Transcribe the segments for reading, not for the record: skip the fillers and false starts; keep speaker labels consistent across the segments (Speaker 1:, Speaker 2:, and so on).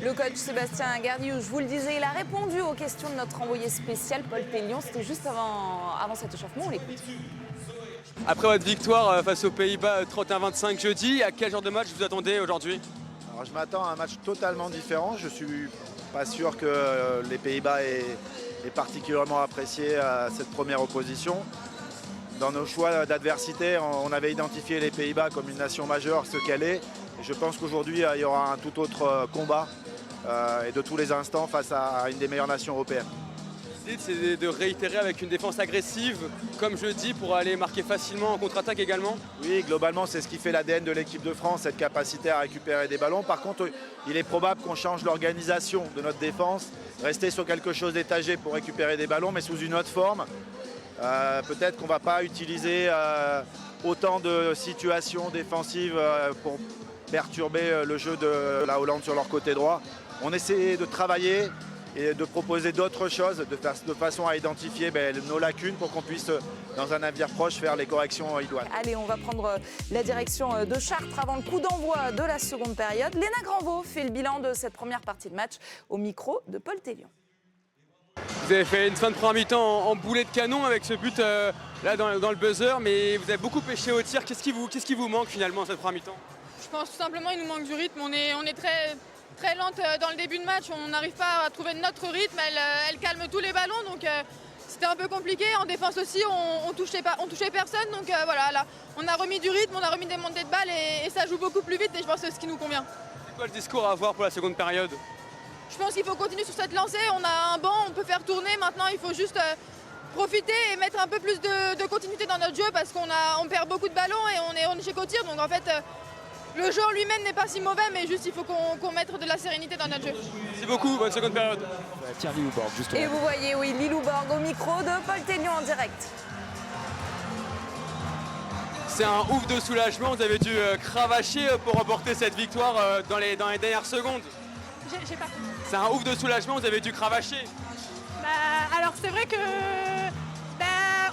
Speaker 1: Le coach Sébastien Gardiou, je vous le disais, il a répondu aux questions de notre envoyé spécial Paul Tellion. C'était juste avant cet échauffement, on l'écoute.
Speaker 2: Après votre victoire face aux Pays-Bas 31-25 jeudi, à quel genre de match vous attendez aujourd'hui?
Speaker 3: Alors, je m'attends à un match totalement différent. Je ne suis pas sûr que les Pays-Bas aient particulièrement apprécié cette première opposition. Dans nos choix d'adversité, on avait identifié les Pays-Bas comme une nation majeure, ce qu'elle est. Et je pense qu'aujourd'hui, il y aura un tout autre combat et de tous les instants face à une des meilleures nations européennes.
Speaker 2: L'idée, c'est de réitérer avec une défense agressive, comme jeudi, pour aller marquer facilement en contre-attaque également?
Speaker 3: Oui, globalement, c'est ce qui fait l'ADN de l'équipe de France, cette capacité à récupérer des ballons. Par contre, il est probable qu'on change l'organisation de notre défense, rester sur quelque chose d'étagé pour récupérer des ballons, mais sous une autre forme. Peut-être qu'on ne va pas utiliser autant de situations défensives pour perturber le jeu de la Hollande sur leur côté droit. On essaie de travailler et de proposer d'autres choses de façon à identifier nos lacunes pour qu'on puisse, dans un avenir proche, faire les corrections idoines.
Speaker 1: Allez, on va prendre la direction de Chartres avant le coup d'envoi de la seconde période. Léna Granvaux fait le bilan de cette première partie de match au micro de Paul Tellion.
Speaker 2: Vous avez fait une fin de première mi-temps en boulet de canon avec ce but là dans le buzzer, mais vous avez beaucoup pêché au tir. Qu'est-ce qui vous manque finalement cette première mi-temps?
Speaker 4: Je pense tout simplement qu'il nous manque du rythme. On est très lente dans le début de match. On n'arrive pas à trouver notre rythme. Elle calme tous les ballons, donc c'était un peu compliqué. En défense aussi, on touchait personne. Donc voilà, là, on a remis du rythme, on a remis des montées de balles et ça joue beaucoup plus vite. Et je pense que c'est ce qui nous convient.
Speaker 2: C'est quoi le discours à avoir pour la seconde période?
Speaker 4: Je pense qu'il faut continuer sur cette lancée. On a un banc, on peut faire tourner. Maintenant, il faut juste profiter et mettre un peu plus de continuité dans notre jeu parce qu'on perd beaucoup de ballons et on est chez qu'au tir. Donc en fait, le jeu en lui-même n'est pas si mauvais, mais juste il faut qu'on mette de la sérénité dans notre jeu.
Speaker 2: Merci beaucoup, bonne seconde période.
Speaker 5: Tiens, Lillouborg, justement.
Speaker 1: Et vous voyez, oui, Lillouborg au micro de Paul Tellion en direct.
Speaker 2: C'est un ouf de soulagement, vous avez dû cravacher pour remporter cette victoire dans les dernières secondes.
Speaker 6: J'ai pas compris.
Speaker 2: C'est un ouf de soulagement, vous avez dû cravacher.
Speaker 6: Alors c'est vrai que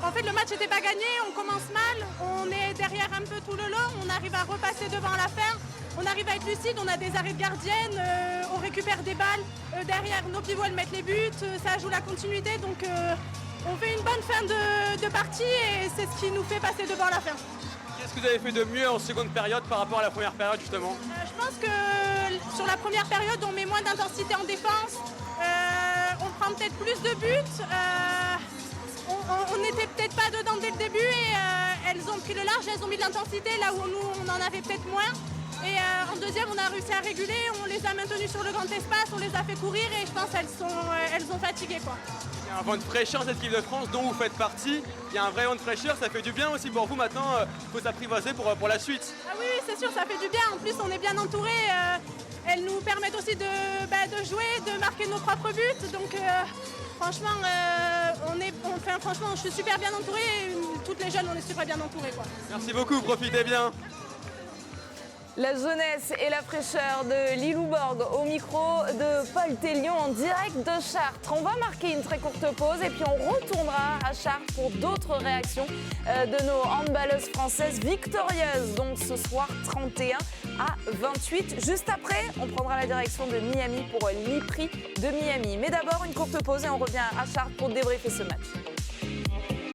Speaker 6: en fait le match n'était pas gagné, on commence mal, on est derrière un peu tout le long, on arrive à repasser devant la fin, on arrive à être lucide, on a des arrêts de gardienne, on récupère des balles, derrière nos pivots elles mettent les buts, ça joue la continuité, donc on fait une bonne fin de partie et c'est ce qui nous fait passer devant la fin.
Speaker 2: Qu'est-ce que vous avez fait de mieux en seconde période par rapport à la première période justement?
Speaker 6: Je pense que sur la première période on met moins d'intensité en défense, on prend peut-être plus de buts, on n'était peut-être pas dedans dès le début et elles ont pris le large, elles ont mis de l'intensité là où nous on en avait peut-être moins. Et en deuxième on a réussi à réguler, on les a maintenues sur le grand espace, on les a fait courir et je pense qu'elles ont fatigué quoi.
Speaker 2: Il y a un vent de fraîcheur cette équipe de France dont vous faites partie. Il y a un vrai vent de fraîcheur, ça fait du bien aussi pour vous maintenant, il faut s'apprivoiser pour la suite.
Speaker 6: Ah oui, c'est sûr, ça fait du bien. En plus, on est bien entourés. Elles nous permettent aussi de jouer, de marquer nos propres buts. Donc franchement, franchement, je suis super bien entourée. Et toutes les jeunes, on est super bien entourés, quoi.
Speaker 2: Merci beaucoup, profitez bien.
Speaker 1: La jeunesse et la fraîcheur de Lillouborg au micro de Paul Tellion en direct de Chartres. On va marquer une très courte pause et puis on retournera à Chartres pour d'autres réactions de nos handballeuses françaises victorieuses. Donc ce soir 31 à 28. Juste après, on prendra la direction de Miami pour l'e-prix de Miami. Mais d'abord une courte pause et on revient à Chartres pour débriefer ce match.